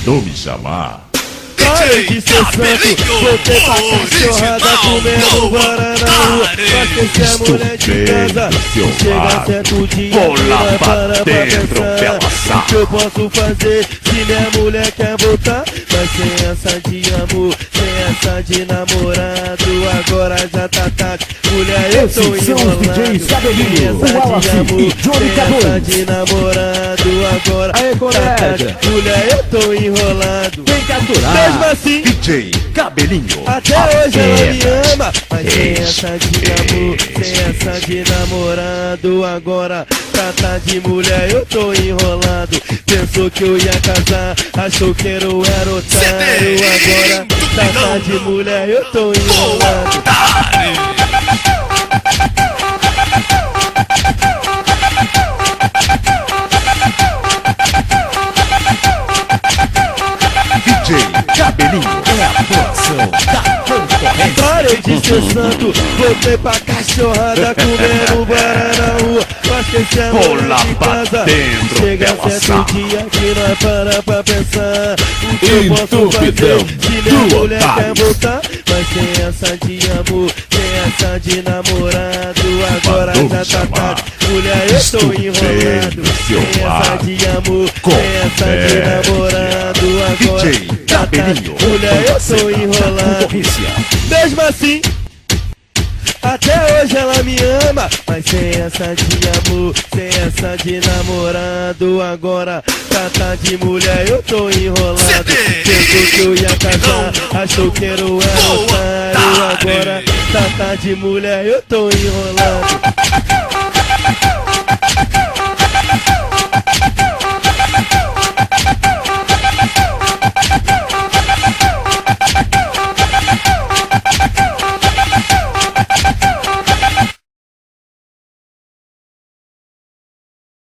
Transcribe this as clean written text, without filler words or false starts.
mandou me chamar. Parei de ser santo, voltei pra cachorrada comendo guaraná na rua. Mas que se é mulher de casa, chega certo dia, Bola pra dentro, bela o que eu posso fazer se minha mulher quer voltar? Mas sem essa de amor, sem essa de namorado, agora já tá tarde. Mulher, eu tô enrolado, sem essa de amor, sem essa de namorado, agora tá tarde. Mulher, eu tô enrolado. Vem capturar. Mesmo assim, DJ Cabelinho. até hoje ela me ama, mas sem essa de amor, sem essa de namorado, agora trata de mulher, eu tô enrolado. Pensou que eu ia casar, achou que eu era otário, agora trata de mulher, eu tô enrolado. DJ Cabelinho é a produção da concorrência. Parei de ser santo, voltei pra cachorrada comendo guaraná na rua. Mas que se é mulher de casa, chega certo dia que nós para pra pensar o que eu posso fazer se minha mulher quer voltar? Mas sem essa de amor, sem essa de namorado, agora já tá tarde. Mulher, eu tô enrolado, sem essa de amor, sem essa de namorado, agora tá tarde. Mulher, eu tô enrolado. Mesmo assim, até hoje ela me ama, mas sem essa de amor, sem essa de namorado, agora trata de mulher, eu tô enrolado. Pensou que eu ia casar, achou que eu era otário, agora trata de mulher, eu tô enrolado.